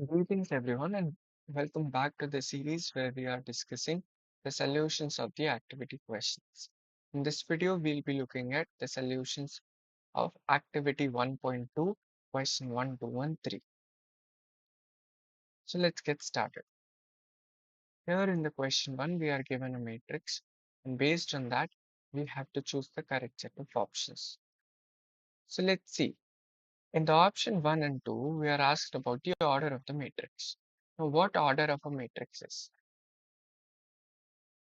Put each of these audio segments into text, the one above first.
Greetings, everyone, and welcome back to the series where we are discussing the solutions of the activity questions. In this video, we'll be looking at the solutions of activity 1.2, question 1213. So let's get started. Here in the question 1, we are given a matrix, and based on that, we have to choose the correct set of options. So let's see. In the option 1 and 2, we are asked about the order of the matrix. Now, what order of a matrix is?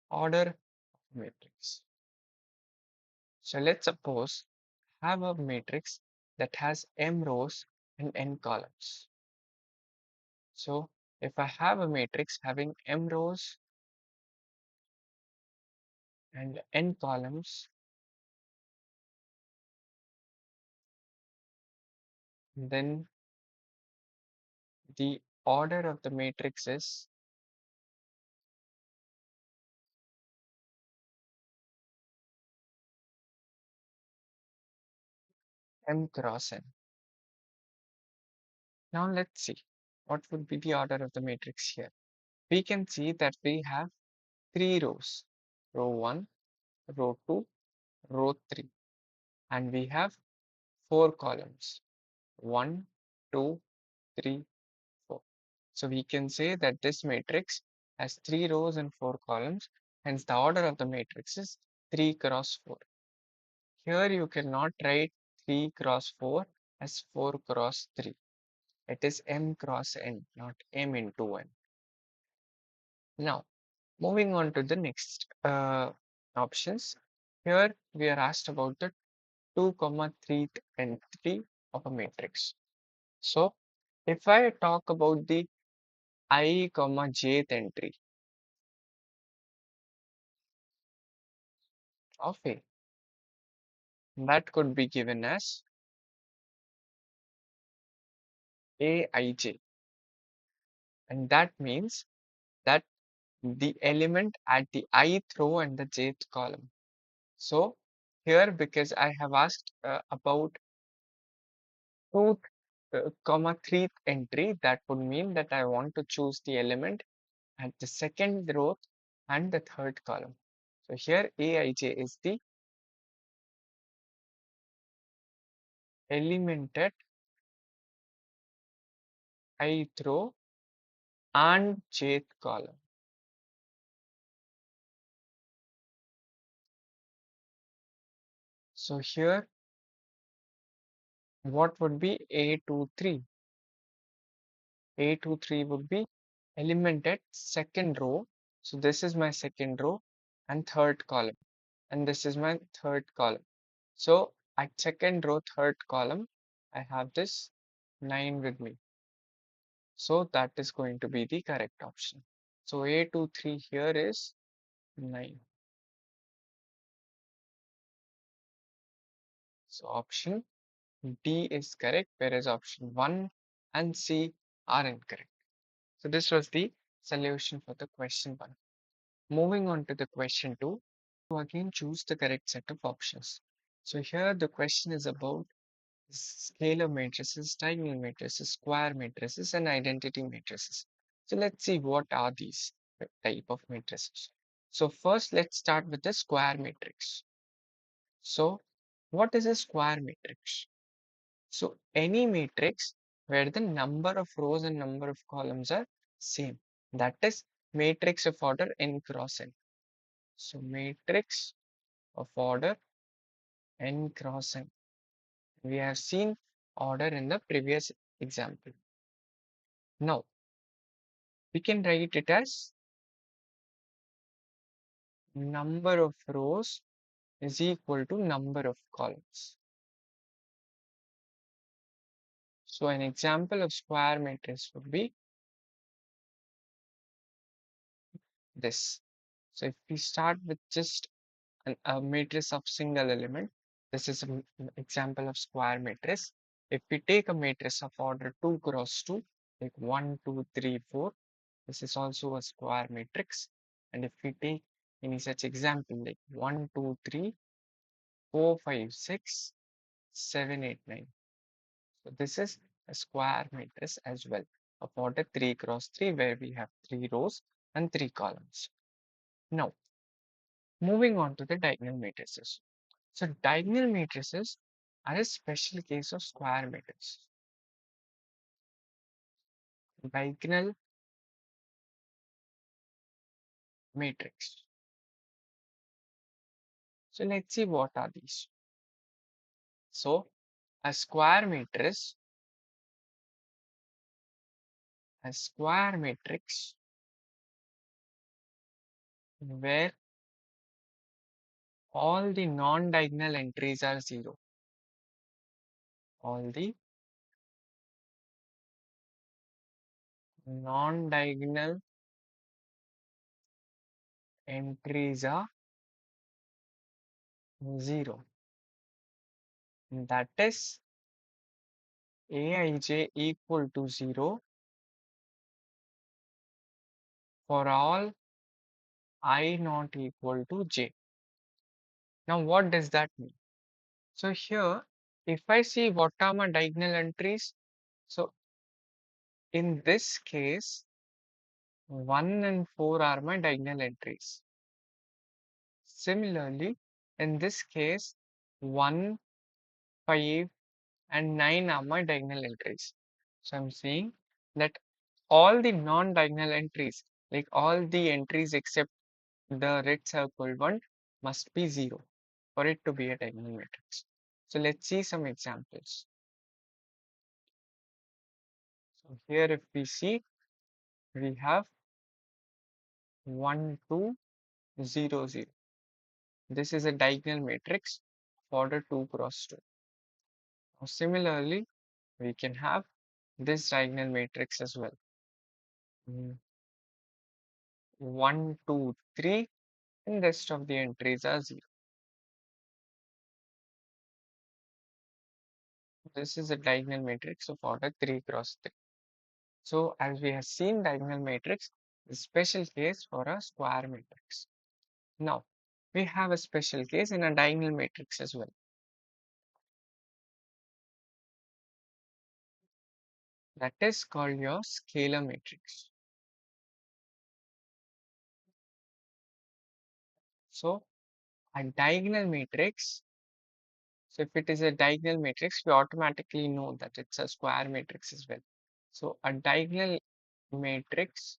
Order of matrix. So let's suppose have a matrix that has m rows and n columns. So if I have a matrix having m rows and n columns, then the order of the matrix is m cross n. Now let's see what would be the order of the matrix here. We can see that we have three rows, row 1, row 2, row 3, and we have four columns, 1, 2, 3, 4. So we can say that this matrix has three rows and four columns, hence the order of the matrix is 3 cross 4. Here you cannot write 3 cross 4 as 4 cross 3. It is m cross n, not m into n. Now, moving on to the next options. Here we are asked about the 2, 3 entry of a matrix. So if I talk about the I, jth entry of A, that could be given as Aij, and that means that the element at the ith row and the jth column. So here, because I have asked about 2, 3th entry, that would mean that I want to choose the element at the second row and the third column. So here Aij is the element at ith row and jth column. So here, what would be A23? A23 would be element at second row. So this is my second row and third column, and this is my third column. So at second row, third column, I have this 9 with me. So that is going to be the correct option. So A23 here is 9. So option D is correct, whereas option 1 and C are incorrect. So this was the solution for the question 1. Moving on to the question 2, to again choose the correct set of options. So here the question is about scalar matrices, diagonal matrices, square matrices, and identity matrices. So let's see what are these type of matrices. So first let's start with the square matrix. So what is a square matrix? So any matrix where the number of rows and number of columns are same. That is matrix of order n cross n. So matrix of order n cross n. We have seen order in the previous example. Now we can write it as number of rows is equal to number of columns. So an example of square matrix would be this. So if we start with just a matrix of single element, this is an example of square matrix. If we take a matrix of order 2 cross 2, like 1, 2, 3, 4, this is also a square matrix. And if we take any such example like 1, 2, 3, 4, 5, 6, 7, 8, 9. So this is a square matrix as well. of order 3 cross 3 where we have 3 rows and 3 columns. Now, moving on to the diagonal matrices. So, diagonal matrices are a special case of square matrix. Diagonal matrix. So, let's see what are these. So, a square matrix, a square matrix where all the non-diagonal entries are 0. All the non-diagonal entries are 0. That is Aij equal to 0 for all I not equal to j. Now, what does that mean? So, here, if I see what are my diagonal entries, so in this case, 1 and 4 are my diagonal entries. Similarly, in this case, 1, 5, and 9 are my diagonal entries. So I'm saying that all the non-diagonal entries, like all the entries except the red circle one, must be 0 for it to be a diagonal matrix. So let's see some examples. So here if we see, we have 1, 2, 0, 0. This is a diagonal matrix of order 2 cross 2. Now, similarly, we can have this diagonal matrix as well. 1, 2, 3, and rest of the entries are 0. This is a diagonal matrix of order 3 cross 3. So as we have seen, diagonal matrix is a special case for a square matrix. Now, we have a special case in a diagonal matrix as well. That is called your scalar matrix. So a diagonal matrix, so if it is a diagonal matrix, we automatically know that it's a square matrix as well. So a diagonal matrix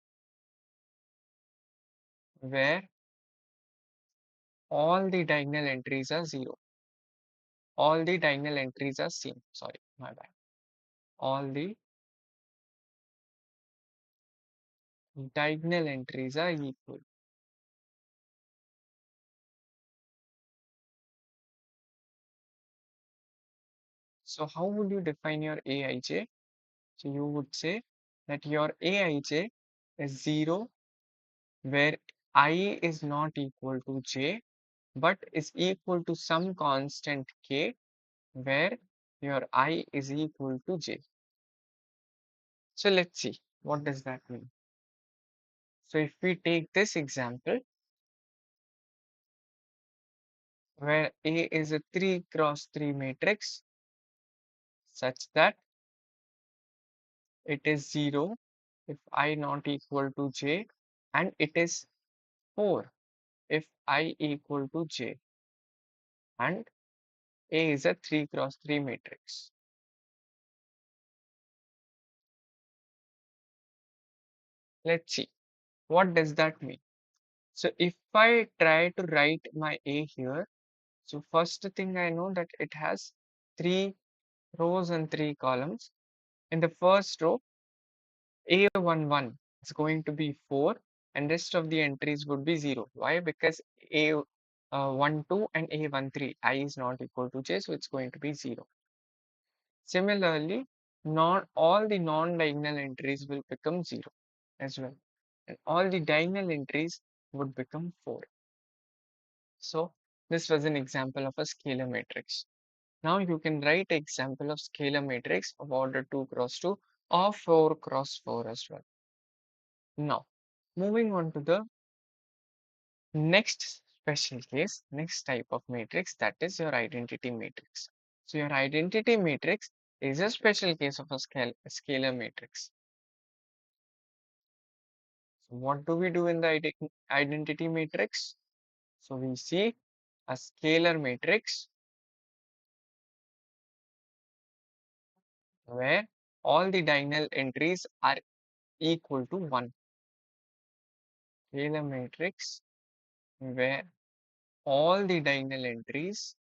where all the diagonal entries are 0. All the diagonal entries are same. Sorry, my bad. All the diagonal entries are equal. So how would you define your Aij? So you would say that your Aij is 0 where I is not equal to j but is equal to some constant k where your I is equal to j. So let's see what does that mean. So if we take this example where A is a 3 cross 3 matrix such that it is 0 if I not equal to j and it is 4 if I equal to j and A is a 3 cross 3 matrix. Let's see what does that mean. So if I try to write my A here, so first thing I know that it has 3 rows and 3 columns. In the first row, A11 is going to be 4 and rest of the entries would be 0. Why? Because A12 and A13, I is not equal to j, so it's going to be 0. Similarly, not all the non-diagonal entries will become 0 as well. And all the diagonal entries would become 4. So this was an example of a scalar matrix. Now you can write example of scalar matrix of order 2 cross 2 or 4 cross 4 as well. Now, moving on to the next special case, next type of matrix, that is your identity matrix. So your identity matrix is a special case of a scalar matrix. So what do we do in the identity matrix? So we see a scalar matrix where all the diagonal entries are equal to 1. Scalar matrix where all the diagonal entries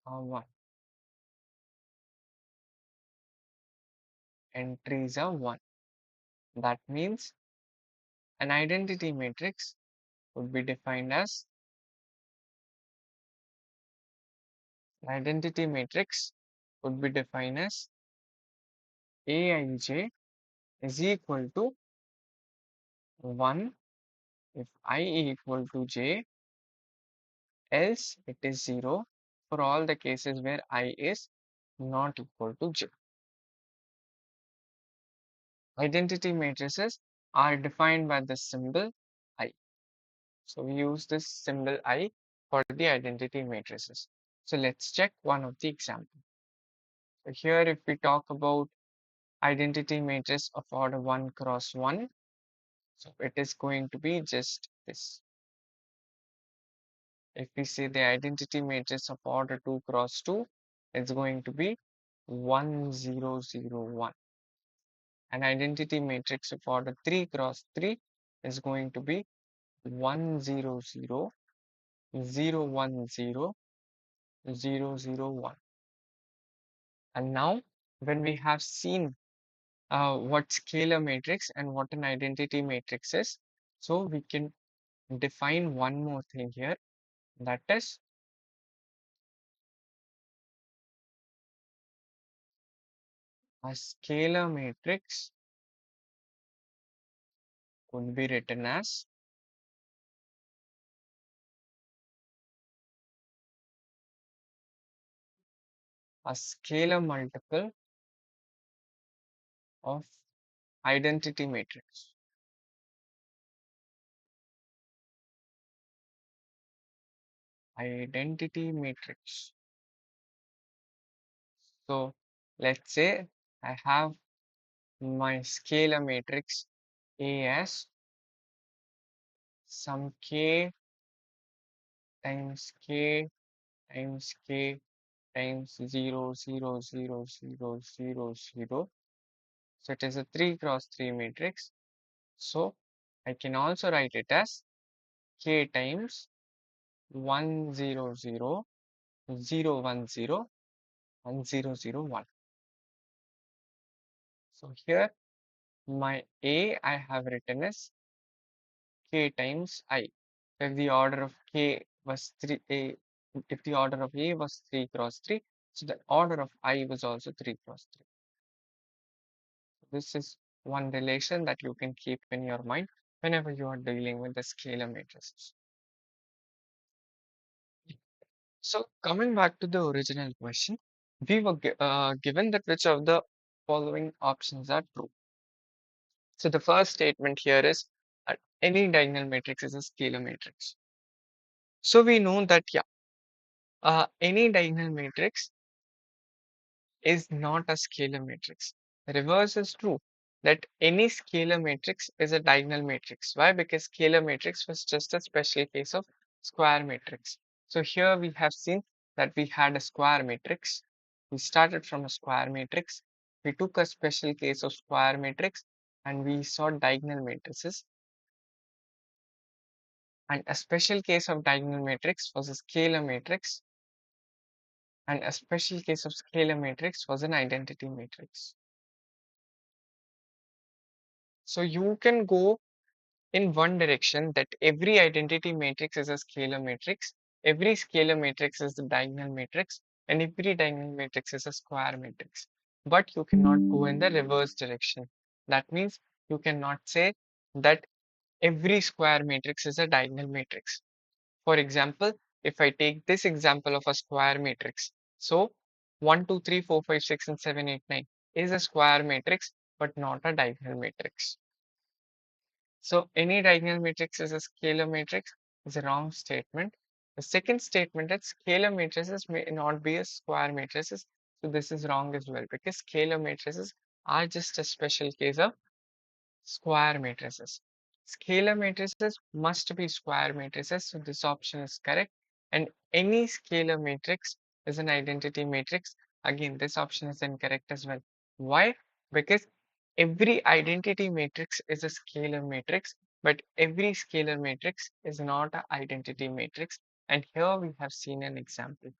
are 1. Entries are 1. That means an identity matrix would be defined as identity matrix would be defined as Aij is equal to 1 if I equal to j, else it is 0 for all the cases where I is not equal to j. Identity matrices are defined by the symbol I. So we use this symbol I for the identity matrices. So let's check one of the example. So here if we talk about identity matrix of order 1 cross 1, so it is going to be just this. If we say the identity matrix of order 2 cross 2, it's going to be 1 0 0 1. An identity matrix of order 3 cross 3 is going to be 1 0 0 0 1 0 0 0 1. And now when we have seen what scalar matrix and what an identity matrix is, so we can define one more thing here, that is a scalar matrix could be written as a scalar multiple of identity matrix. Identity matrix. So let's say I have my scalar matrix A as some k times k times k times 0 0 0 0 0 0. So it is a 3 cross 3 matrix. So I can also write it as k times 1 0 0 0 1 0 and 0 0 1. So here my A I have written as k times I. If the order of k was 3 A, if the order of A was 3 cross 3, so the order of I was also 3 cross 3. This is one relation that you can keep in your mind whenever you are dealing with the scalar matrices. So coming back to the original question, we were given that which of the following options are true. So the first statement here is any diagonal matrix is a scalar matrix. So we know that yeah, any diagonal matrix is not a scalar matrix. The reverse is true, that any scalar matrix is a diagonal matrix. Why? Because scalar matrix was just a special case of square matrix. So here we have seen that we had a square matrix. We started from a square matrix. We took a special case of square matrix and we saw diagonal matrices. And a special case of diagonal matrix was a scalar matrix. And a special case of scalar matrix was an identity matrix. So you can go in one direction, that every identity matrix is a scalar matrix, every scalar matrix is the diagonal matrix, and every diagonal matrix is a square matrix. But you cannot go in the reverse direction. That means you cannot say that every square matrix is a diagonal matrix. For example, if I take this example of a square matrix, so 1, 2, 3, 4, 5, 6, and 7, 8, 9 is a square matrix, but not a diagonal matrix. So any diagonal matrix is a scalar matrix is a wrong statement. The second statement is scalar matrices may not be a square matrices. So this is wrong as well, because scalar matrices are just a special case of square matrices. Scalar matrices must be square matrices, so this option is correct. And any scalar matrix is an identity matrix. Again, this option is incorrect as well. Why? Because every identity matrix is a scalar matrix, but every scalar matrix is not an identity matrix. And here we have seen an example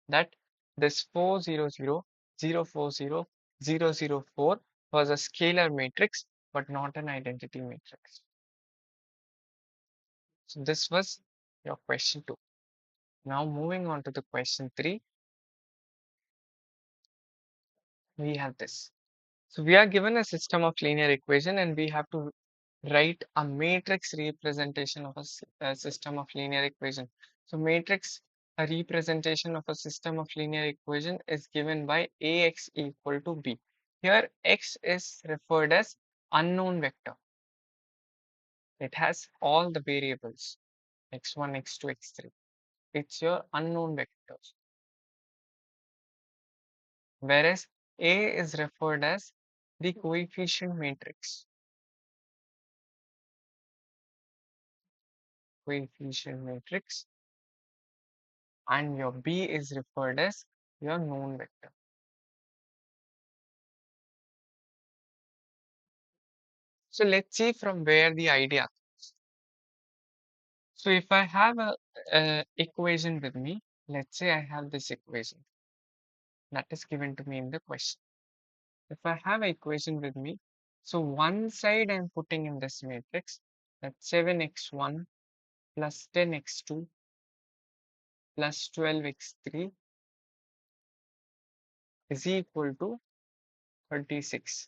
that this 400,040,004 was a scalar matrix but not an identity matrix. So this was your question 2. Now moving on to the question 3, we have this. So we are given a system of linear equation and we have to write a matrix representation of a system of linear equation. So matrix a representation of a system of linear equation is given by Ax equal to b. Here x is referred as unknown vector. It has all the variables x1, x2, x3. It's your unknown vectors. Whereas A is referred as the coefficient matrix. Coefficient matrix, and your B is referred as your known vector. So let's see from where the idea. So if I have a equation with me, let's say I have this equation that is given to me in the question. If I have an equation with me, so one side I'm putting in this matrix, that's 7x1 plus 10x2 plus 12x3 is equal to 36.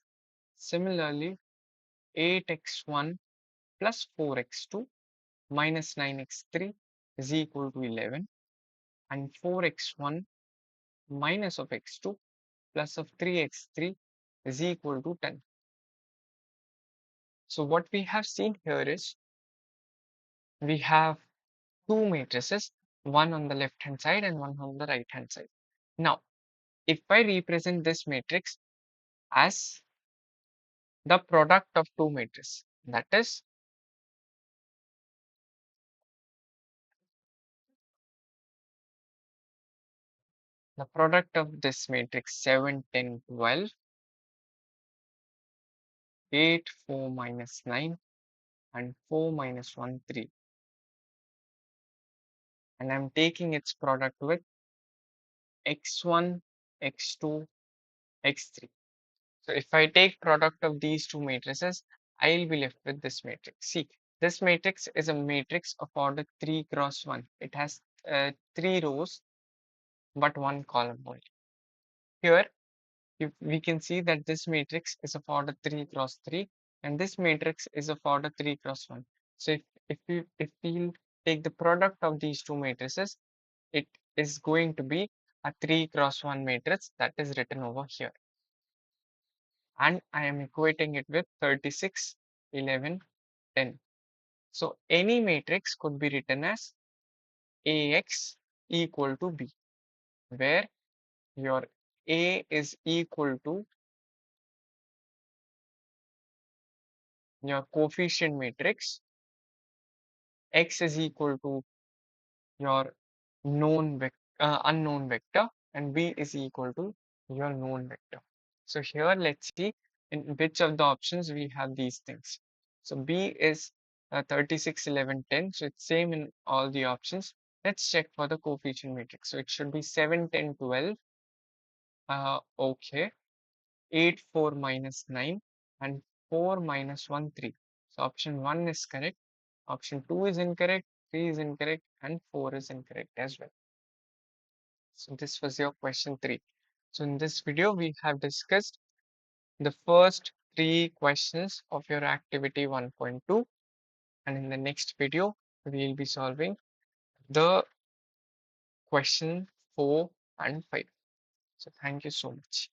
Similarly, 8x1 plus 4x2 minus 9x3 is equal to 11, and 4x1 minus of x2 plus of 3x3 is equal to 10. So what we have seen here is we have two matrices, one on the left hand side and one on the right hand side. Now, if I represent this matrix as the product of two matrices, that is the product of this matrix 7, 10, 12, 8, 4 minus 9 and 4 minus 1, 3. And I'm taking its product with x1, x2, x3. So if I take product of these two matrices, I'll be left with this matrix. See, this matrix is a matrix of order 3 cross 1. It has 3 rows but 1 column only. Here we can see that this matrix is of order 3 cross 3 and this matrix is of order 3 cross 1. So if we take the product of these two matrices, it is going to be a 3 cross 1 matrix that is written over here. And I am equating it with 36, 11, 10. So any matrix could be written as Ax equal to B, where your A is equal to your coefficient matrix, X is equal to your unknown vector, and B is equal to your known vector. So here let's see in which of the options we have these things. So B is 36, 11, 10. So it's same in all the options. Let's check for the coefficient matrix. So it should be 7, 10, 12. Okay. 8, 4 minus 9 and 4 minus 1, 3. So option 1 is correct. Option 2 is incorrect. 3 is incorrect and 4 is incorrect as well. So this was your question 3. So in this video, we have discussed the first 3 questions of your activity 1.2, and in the next video, we will be solving the question 4 and 5. So thank you so much.